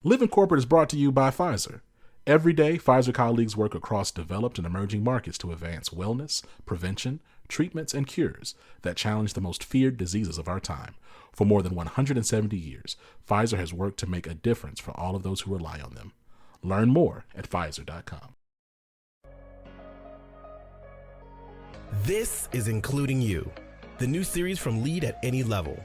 Live in Corporate is brought to you by Pfizer. Every day, Pfizer colleagues work across developed and emerging markets to advance wellness, prevention, treatments, and cures that challenge the most feared diseases of our time. For more than 170 years, Pfizer has worked to make a difference for all of those who rely on them. Learn more at Pfizer.com. This is Including You, the new series from Lead at Any Level.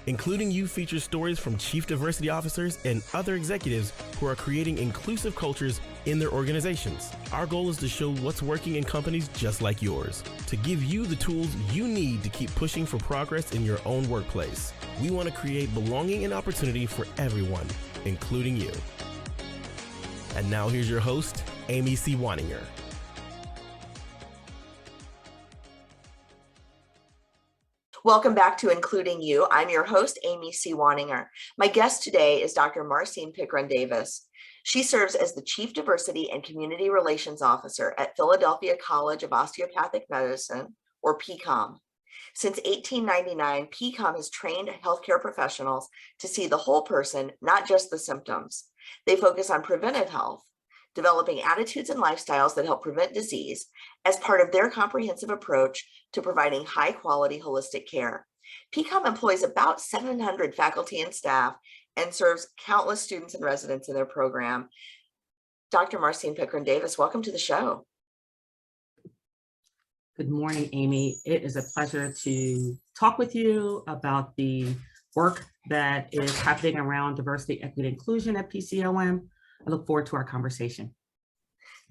Including You features stories from chief diversity officers and other executives who are creating inclusive cultures in their organizations. Our goal is to show what's working in companies just like yours, to give you the tools you need to keep pushing for progress in your own workplace. We want to create belonging and opportunity for everyone, including you. And now here's your host, Amy C. Waninger. Welcome back to Including You. I'm your host, Amy C. Waninger. My guest today is Dr. Marcine Pickron-Davis. She serves as the Chief Diversity and Community Relations Officer at Philadelphia College of Osteopathic Medicine, or PCOM. Since 1899, PCOM has trained healthcare professionals to see the whole person, not just the symptoms. They focus on preventive health, developing attitudes and lifestyles that help prevent disease as part of their comprehensive approach to providing high-quality holistic care. PCOM employs about 700 faculty and staff and serves countless students and residents in their program. Dr. Marcine Pickron-Davis, welcome to the show. Good morning, Amy. It is a pleasure to talk with you about the work that is happening around diversity, equity, and inclusion at PCOM. I look forward to our conversation.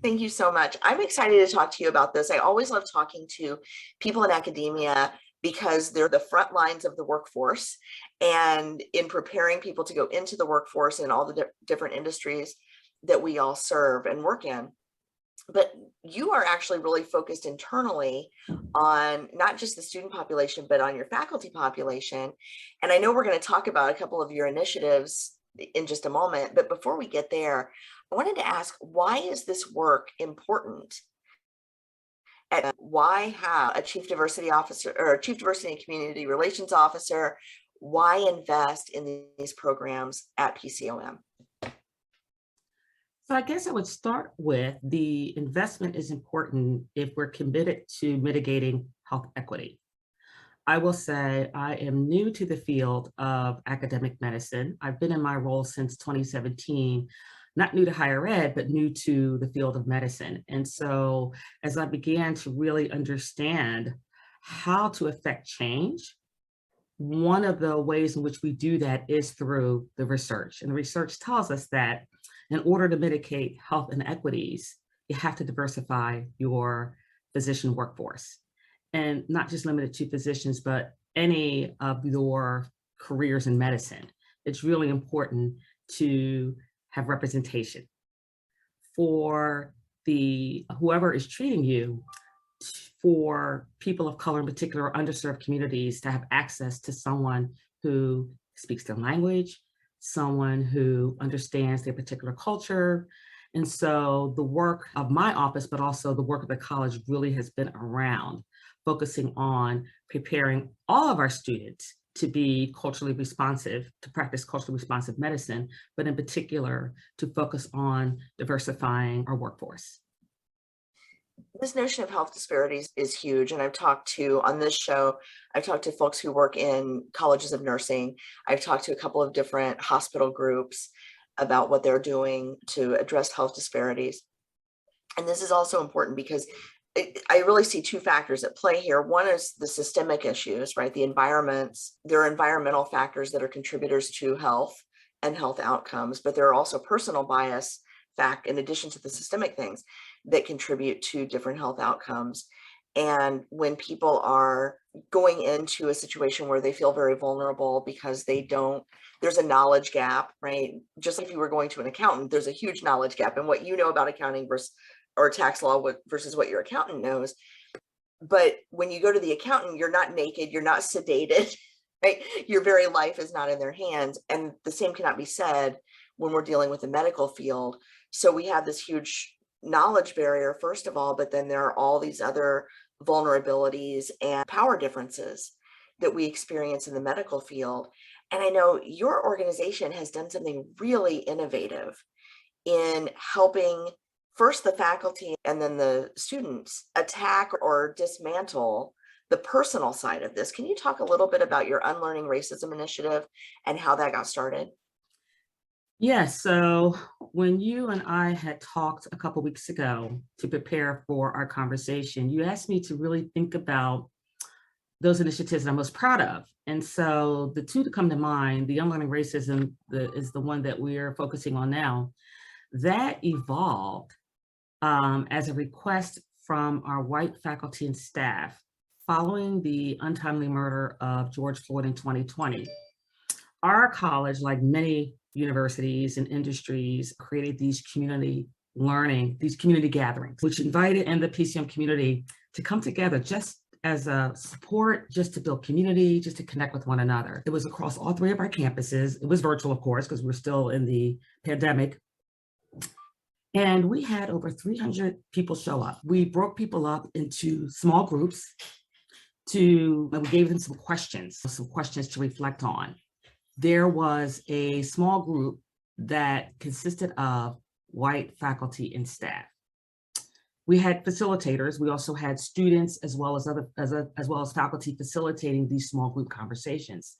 Thank you so much. I'm excited to talk to you about this. I always love talking to people in academia because they're the front lines of the workforce, and in preparing people to go into the workforce in all the different industries that we all serve and work in. But you are actually really focused internally on not just the student population, but on your faculty population. And I know we're going to talk about a couple of your initiatives in just a moment, but before we get there, I wanted to ask, why is this work important? And why have a chief diversity officer or a chief diversity and community relations officer? Why invest in these programs at PCOM? So I guess I would start with the investment is important if we're committed to mitigating health equity. I will say I am new to the field of academic medicine. I've been in my role since 2017, not new to higher ed, but new to the field of medicine. And so as I began to really understand how to affect change, one of the ways in which we do that is through the research. And the research tells us that in order to mitigate health inequities, you have to diversify your physician workforce. And not just limited to physicians, but any of your careers in medicine. It's really important to have representation for whoever is treating you, for people of color in particular, underserved communities, to have access to someone who speaks their language, someone who understands their particular culture. And so the work of my office, but also the work of the college, really has been around focusing on preparing all of our students to be culturally responsive, to practice culturally responsive medicine, but in particular to focus on diversifying our workforce. This notion of health disparities is huge. And on this show, I've talked to folks who work in colleges of nursing. I've talked to a couple of different hospital groups about what they're doing to address health disparities. And this is also important because I really see two factors at play here. One is the systemic issues, right? There are environmental factors that are contributors to health and health outcomes, but there are also personal bias in addition to the systemic things that contribute to different health outcomes. And when people are going into a situation where they feel very vulnerable because there's a knowledge gap, right? Just like if you were going to an accountant, there's a huge knowledge gap in what you know about accounting or tax law versus what your accountant knows. But when you go to the accountant, you're not naked, you're not sedated, right? Your very life is not in their hands. And the same cannot be said when we're dealing with the medical field. So we have this huge knowledge barrier, first of all, but then there are all these other vulnerabilities and power differences that we experience in the medical field. And I know your organization has done something really innovative in helping first the faculty and then the students attack or dismantle the personal side of this. Can you talk a little bit about your Unlearning Racism initiative and how that got started? Yes. So when you and I had talked a couple weeks ago to prepare for our conversation, you asked me to really think about those initiatives that I'm most proud of. And so the two that come to mind, the Unlearning Racism is the one that we're focusing on now. That evolved as a request from our white faculty and staff following the untimely murder of George Floyd in 2020. Our college, like many universities and industries, created these community gatherings, which invited in the PCOM community to come together just as a support, just to build community, just to connect with one another. It was across all three of our campuses. It was virtual, of course, because we're still in the pandemic. And we had over 300 people show up. We broke people up into small groups we gave them some questions to reflect on. There was a small group that consisted of white faculty and staff. We had facilitators. We also had students as well as faculty facilitating these small group conversations.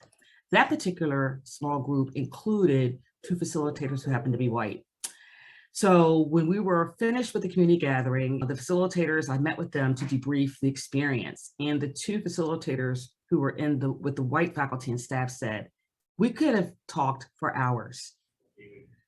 That particular small group included two facilitators who happened to be white. So when we were finished with the community gathering, the facilitators, I met with them to debrief the experience. And the two facilitators who were with the white faculty and staff said, we could have talked for hours.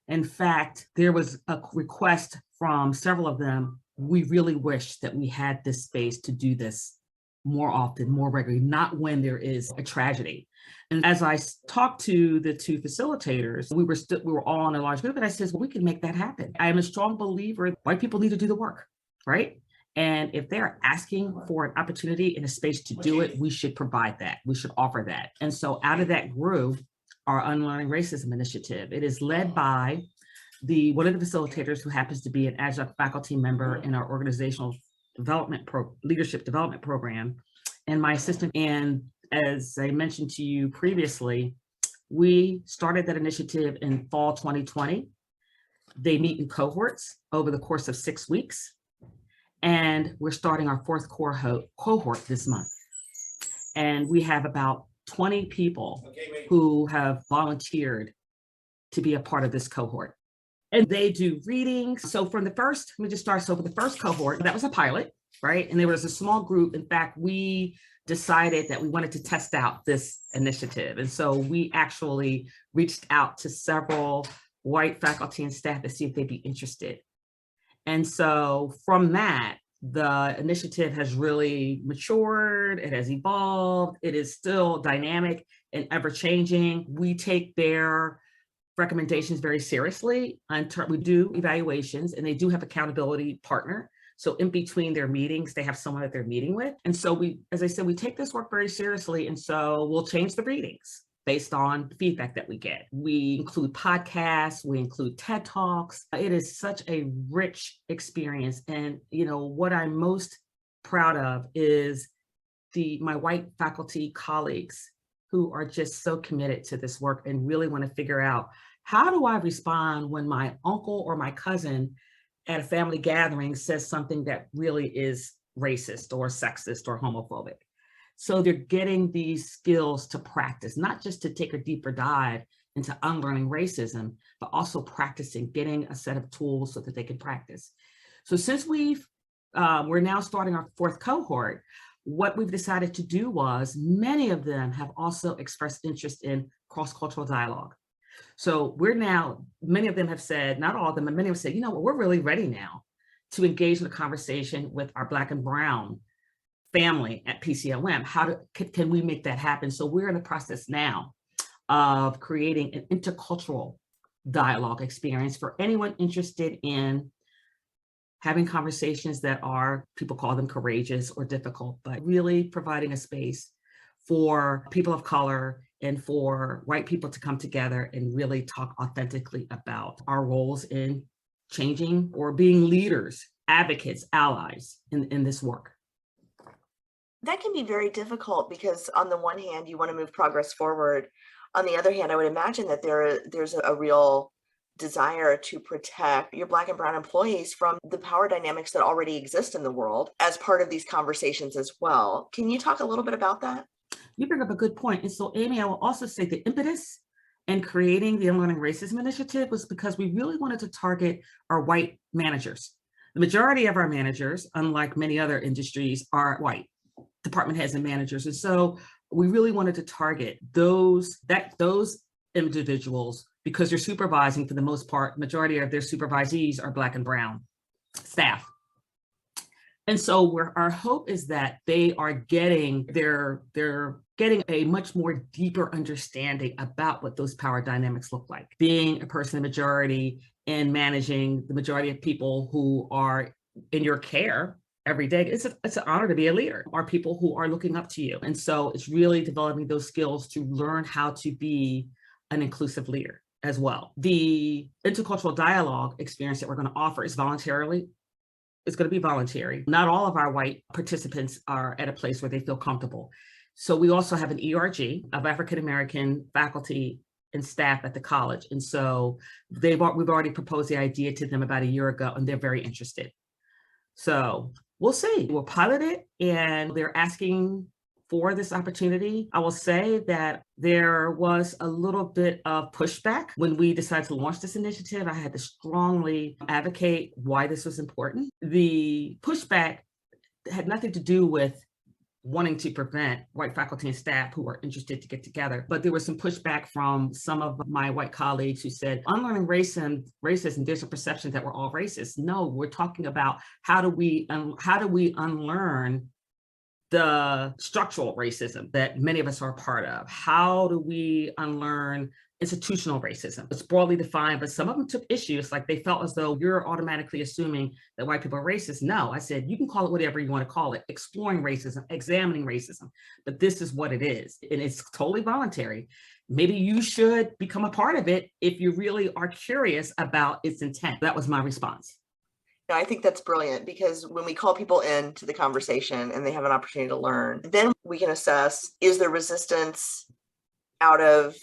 In fact, there was a request from several of them. We really wish that we had this space to do this more often, more regularly, not when there is a tragedy. And as I talked to the two facilitators, we were all in a large group, and I said, well, we can make that happen. I am a strong believer white people need to do the work, right? And if they're asking for an opportunity and a space to do it, we should provide that. We should offer that. And so out of that grew our Unlearning Racism initiative. It is led by one of the facilitators who happens to be an adjunct faculty member in our organizational leadership development program, and my assistant. And as I mentioned to you previously, we started that initiative in fall 2020. They meet in cohorts over the course of 6 weeks. And we're starting our fourth cohort this month. And we have about 20 people who have volunteered to be a part of this cohort. And they do readings. So from the first, let me just start. So for the first cohort, that was a pilot, right? And there was a small group. In fact, we decided that we wanted to test out this initiative. And so we actually reached out to several white faculty and staff to see if they'd be interested. And so from that, the initiative has really matured, it has evolved, it is still dynamic and ever changing. We take their recommendations very seriously. We do evaluations, and they do have accountability partner. So in between their meetings, they have someone that they're meeting with. And so as I said, we take this work very seriously. And so we'll change the readings based on the feedback that we get. We include podcasts, we include TED Talks. It is such a rich experience. And what I'm most proud of is my white faculty colleagues who are just so committed to this work and really want to figure out, how do I respond when my uncle or my cousin at a family gathering says something that really is racist or sexist or homophobic? So they're getting these skills to practice, not just to take a deeper dive into unlearning racism, but also practicing, getting a set of tools so that they can practice. So since we're now starting our fourth cohort, what we've decided to do was many of them have also expressed interest in cross-cultural dialogue. So many of them have said, not all of them, but many have said, we're really ready now to engage in a conversation with our Black and Brown family at PCOM. Can we make that happen? So we're in the process now of creating an intercultural dialogue experience for anyone interested in having conversations that people call them courageous or difficult, but really providing a space for people of color and for white people to come together and really talk authentically about our roles in changing or being leaders, advocates, allies in this work. That can be very difficult because on the one hand, you want to move progress forward. On the other hand, I would imagine that there's a real desire to protect your Black and Brown employees from the power dynamics that already exist in the world as part of these conversations as well. Can you talk a little bit about that? You bring up a good point. And so, Amy, I will also say the impetus in creating the Unlearning Racism Initiative was because we really wanted to target our white managers. The majority of our managers, unlike many other industries, are white department heads and managers. And so we really wanted to target those individuals because they're supervising, for the most part, majority of their supervisees are Black and Brown staff. And so our hope is that they are getting they're getting a much more deeper understanding about what those power dynamics look like. Being a person of majority and managing the majority of people who are in your care every day, it's an honor to be a leader, are people who are looking up to you. And so it's really developing those skills to learn how to be an inclusive leader as well. The intercultural dialogue experience that we're going to offer is it's going to be voluntary. Not all of our white participants are at a place where they feel comfortable. So we also have an ERG of African-American faculty and staff at the college. And so we've already proposed the idea to them about a year ago, and they're very interested. So we'll see. We'll pilot it, and they're asking for this opportunity. I will say that there was a little bit of pushback when we decided to launch this initiative. I had to strongly advocate why this was important. The pushback had nothing to do with wanting to prevent white faculty and staff who are interested to get together. But there was some pushback from some of my white colleagues who said, unlearning racism, there's a perception that we're all racist. No, we're talking about how do we unlearn the structural racism that many of us are a part of? How do we unlearn institutional racism? It's broadly defined, but some of them took issues, like they felt as though you're automatically assuming that white people are racist. No, I said, you can call it whatever you want to call it, exploring racism, examining racism, but this is what it is, and it's totally voluntary. Maybe you should become a part of it if you really are curious about its intent. That was my response. No, I think that's brilliant, because when we call people into the conversation and they have an opportunity to learn, then we can assess, is there resistance out of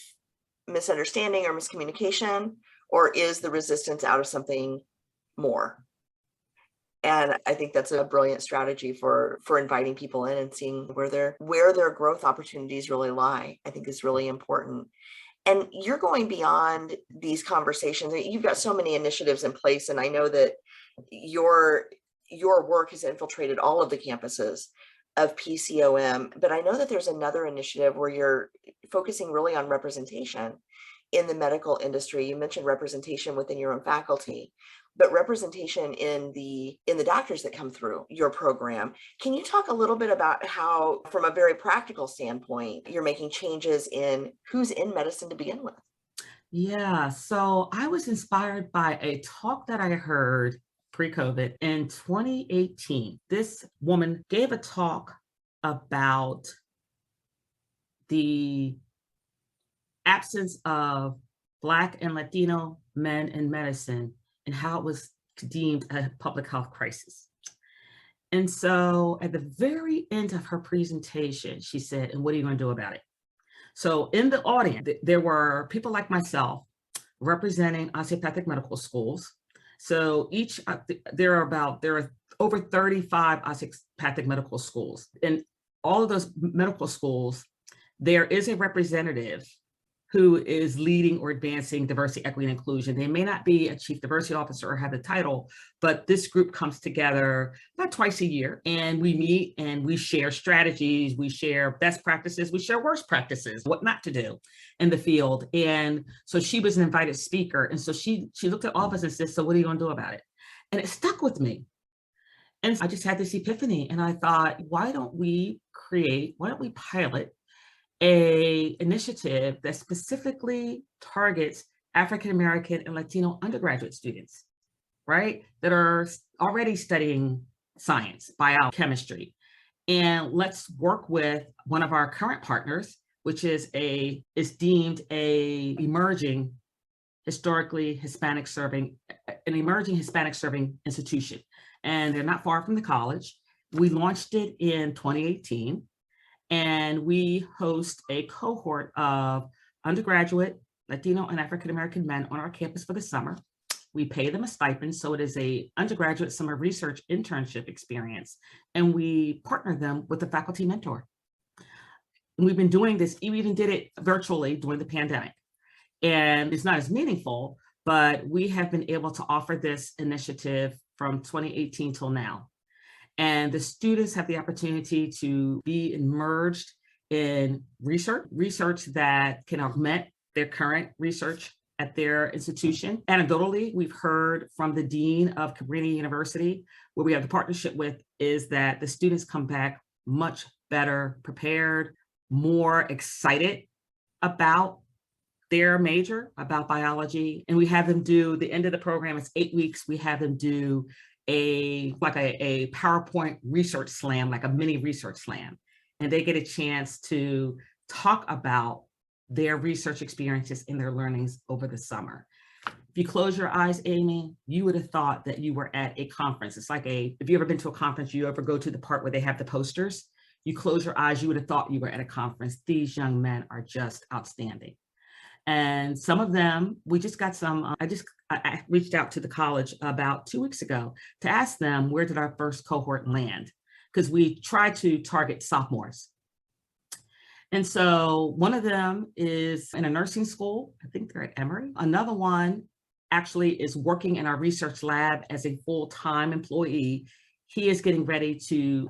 misunderstanding or miscommunication, or is the resistance out of something more? And I think that's a brilliant strategy for inviting people in and seeing where their growth opportunities really lie. I think is really important. And you're going beyond these conversations. You've got so many initiatives in place, and I know that your work has infiltrated all of the campuses of PCOM, but I know that there's another initiative where you're focusing really on representation in the medical industry. You mentioned representation within your own faculty, but representation in the doctors that come through your program. Can you talk a little bit about how, from a very practical standpoint, you're making changes in who's in medicine to begin with? Yeah, so I was inspired by a talk that I heard pre-COVID in 2018. This woman gave a talk about the absence of Black and Latino men in medicine and how it was deemed a public health crisis. And so at the very end of her presentation, she said, and what are you going to do about it? So in the audience, there were people like myself representing osteopathic medical schools. So there are over 35 osteopathic medical schools. In all of those medical schools, there is a representative who is leading or advancing diversity, equity, and inclusion. They may not be a chief diversity officer or have the title, but this group comes together about twice a year, and we meet and we share strategies, we share best practices, we share worst practices, what not to do in the field. And so she was an invited speaker. And so she looked at all of us and said, so what are you gonna do about it? And it stuck with me. And I just had this epiphany, and I thought, why don't we pilot an initiative that specifically targets African-American and Latino undergraduate students, right? That are already studying science, biochemistry. And let's work with one of our current partners, which is deemed an emerging Hispanic serving institution. And they're not far from the college. We launched it in 2018. And we host a cohort of undergraduate Latino and African American men on our campus for the summer. We pay them a stipend, so it is a undergraduate summer research internship experience, and we partner them with a faculty mentor. And we've been doing this, we even did it virtually during the pandemic, and it's not as meaningful, but we have been able to offer this initiative from 2018 till now. And the students have the opportunity to be immersed in research that can augment their current research at their institution. Anecdotally, we've heard from the dean of Cabrini University, where we have the partnership with, is that the students come back much better prepared, more excited about their major, about biology. And we have them do, the end of the program, it's 8 weeks, we have them do a PowerPoint research slam, like a mini research slam. And they get a chance to talk about their research experiences and their learnings over the summer. If you close your eyes, Amy, you would have thought that you were at a conference. It's like if you ever been to a conference, you ever go to the part where they have the posters, you close your eyes, you would have thought you were at a conference. These young men are just outstanding. And some of them, we just got some, I reached out to the college about 2 weeks ago to ask them, where did our first cohort land? Because we try to target sophomores. And so one of them is in a nursing school. I think they're at Emory. Another one actually is working in our research lab as a full-time employee. He is getting ready to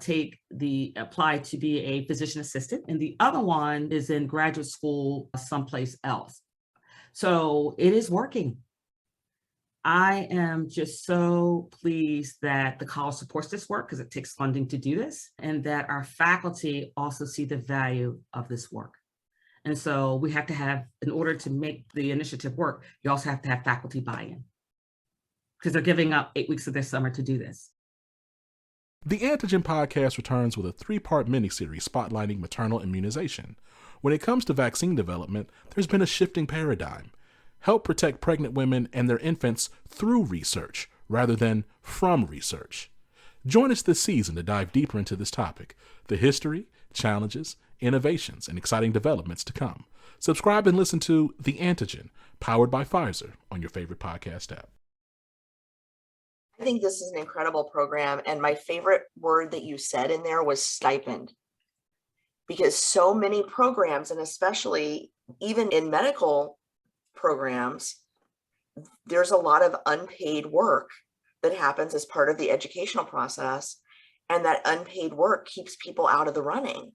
apply to be a physician assistant. And the other one is in graduate school someplace else. So it is working. I am just so pleased that the college supports this work, because it takes funding to do this, and that our faculty also see the value of this work. And so we have to have, in order to make the initiative work, you also have to have faculty buy-in, because they're giving up 8 weeks of their summer to do this. The Antigen podcast returns with a 3-part miniseries spotlighting maternal immunization. When it comes to vaccine development, there's been a shifting paradigm. Help protect pregnant women and their infants through research rather than from research. Join us this season to dive deeper into this topic, the history, challenges, innovations, and exciting developments to come. Subscribe and listen to The Antigen, powered by Pfizer, on your favorite podcast app. I think this is an incredible program. And my favorite word that you said in there was stipend. Because so many programs, and especially even in medical programs, there's a lot of unpaid work that happens as part of the educational process. And that unpaid work keeps people out of the running,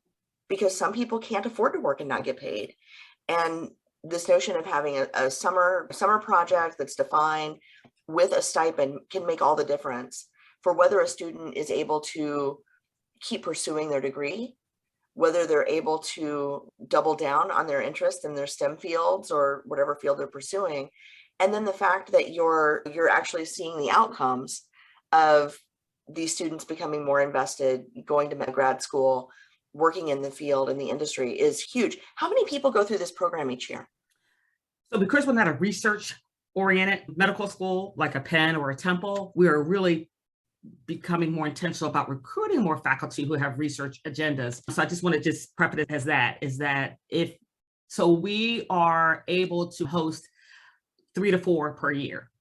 because some people can't afford to work and not get paid. And this notion of having a summer project that's defined with a stipend can make all the difference for whether a student is able to keep pursuing their degree, whether they're able to double down on their interest in their STEM fields or whatever field they're pursuing. And then the fact that you're actually seeing the outcomes of these students becoming more invested, going to grad school, working in the field, in the industry, is huge. How many people go through this program each year? So because we're not a research-oriented medical school like a Penn or a Temple, we are really becoming more intentional about recruiting more faculty who have research agendas. So I just want to just prep it as that, is that we are able to host 3 to 4 per year.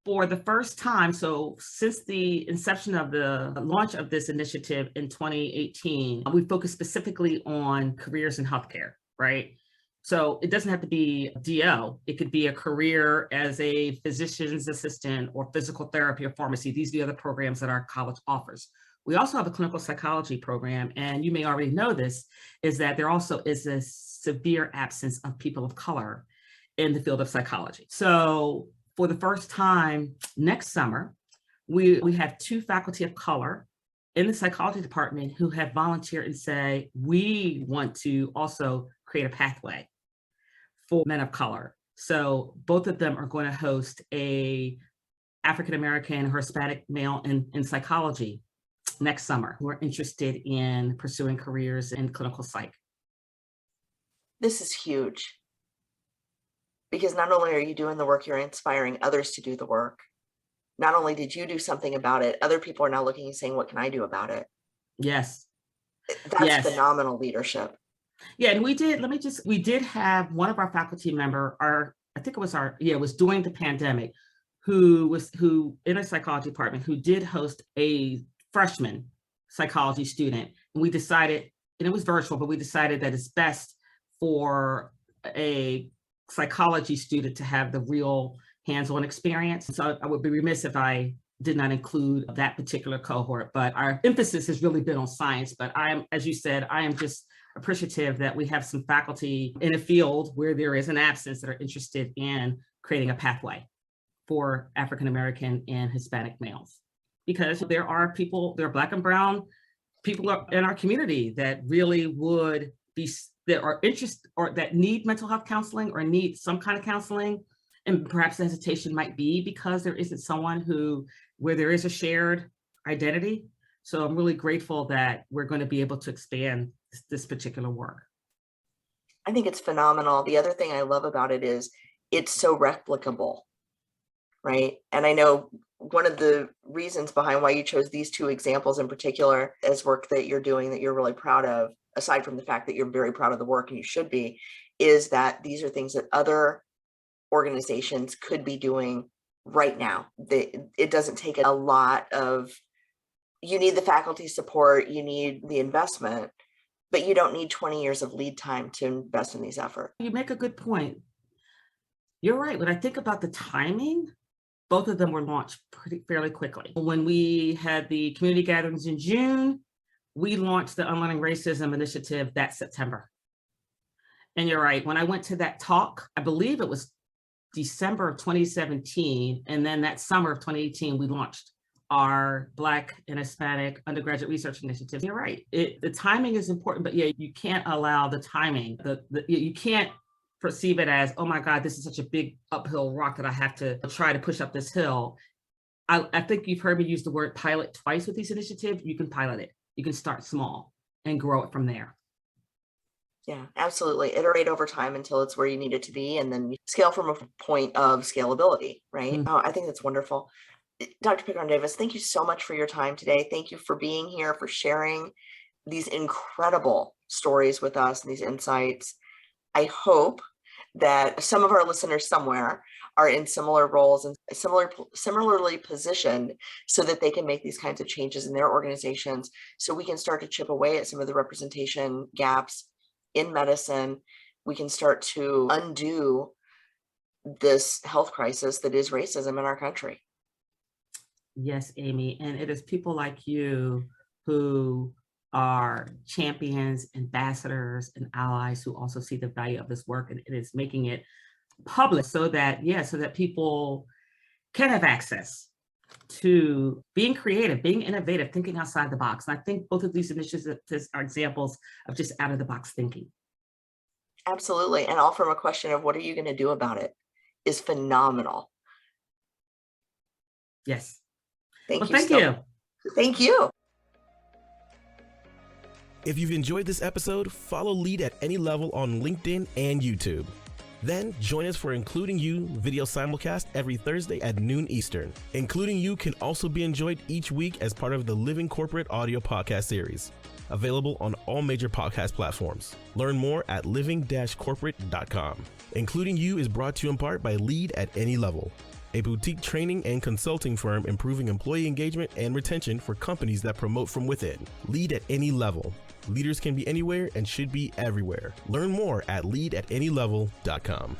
For the first time, so since the inception of the launch of this initiative in 2018, we focused specifically on careers in healthcare, right? So it doesn't have to be DO. It could be a career as a physician's assistant or physical therapy or pharmacy. These are the other programs that our college offers. We also have a clinical psychology program, and you may already know this, is that there also is a severe absence of people of color in the field of psychology. So for the first time next summer, we have 2 faculty of color in the psychology department who have volunteered and say, we want to also create a pathway for men of color. So both of them are going to host a African-American or Hispanic male in psychology next summer who are interested in pursuing careers in clinical psych. This is huge, because not only are you doing the work, you're inspiring others to do the work. Not only did you do something about it, other people are now looking and saying, what can I do about it? Yes. That's phenomenal leadership. Yeah, and we did have one of our faculty member, it was during the pandemic, who in a psychology department, who did host a freshman psychology student. And we decided, and it was virtual, but we decided that it's best for a psychology student to have the real hands-on experience. So I would be remiss if I did not include that particular cohort, but our emphasis has really been on science. But as you said, I am just appreciative that we have some faculty in a field where there is an absence that are interested in creating a pathway for African American and Hispanic males. Because there are Black and brown people in our community that really would be, that are interested or that need mental health counseling or need some kind of counseling. And perhaps the hesitation might be because there isn't someone where there is a shared identity. So I'm really grateful that we're going to be able to expand this particular work. I think it's phenomenal. The other thing I love about it is it's so replicable, right? And I know one of the reasons behind why you chose these two examples in particular as work that you're doing that you're really proud of, aside from the fact that you're very proud of the work and you should be, is that these are things that other organizations could be doing right now. It doesn't take a lot of, you need the faculty support, you need the investment, but you don't need 20 years of lead time to invest in these efforts. You make a good point. You're right. When I think about the timing, both of them were launched fairly quickly. When we had the community gatherings in June, we launched the Unlearning Racism initiative that September. And you're right. When I went to that talk, I believe it was December of 2017. And then that summer of 2018, we launched our Black and Hispanic undergraduate research initiative. You're right. The timing is important, but yeah, you can't allow the timing. You can't perceive it as, oh my God, this is such a big uphill rock that I have to try to push up this hill. I think you've heard me use the word pilot twice with these initiatives. You can pilot it. You can start small and grow it from there. Yeah, absolutely. Iterate over time until it's where you need it to be, and then you scale from a point of scalability, right? Mm-hmm. Oh, I think that's wonderful. Dr. Pickron-Davis, thank you so much for your time today. Thank you for being here, for sharing these incredible stories with us and these insights. I hope that some of our listeners somewhere are in similar roles and similarly positioned so that they can make these kinds of changes in their organizations, so we can start to chip away at some of the representation gaps in medicine. We can start to undo this health crisis that is racism in our country. Yes, Amy, and it is people like you who are champions, ambassadors, and allies who also see the value of this work, and it is making it public so that people can have access to being creative, being innovative, thinking outside the box. And I think both of these initiatives are examples of just out of the box thinking. Absolutely. And all from a question of what are you going to do about it is phenomenal. Yes. Thank you. If you've enjoyed this episode, follow Lead at Any Level on LinkedIn and YouTube. Then join us for Including You video simulcast every Thursday at noon Eastern. Including You can also be enjoyed each week as part of the Living Corporate audio podcast series, available on all major podcast platforms. Learn more at living-corporate.com. Including You is brought to you in part by Lead at Any Level, a boutique training and consulting firm improving employee engagement and retention for companies that promote from within. Lead at Any Level. Leaders can be anywhere and should be everywhere. Learn more at leadatanylevel.com.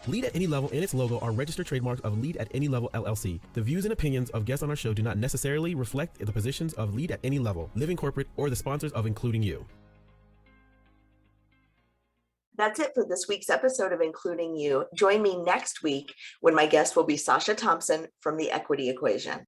Lead at Any Level and its logo are registered trademarks of Lead at Any Level LLC. The views and opinions of guests on our show do not necessarily reflect the positions of Lead at Any Level, Living Corporate, or the sponsors of Including You. That's it for this week's episode of Including You. Join me next week when my guest will be Sasha Thompson from The Equity Equation.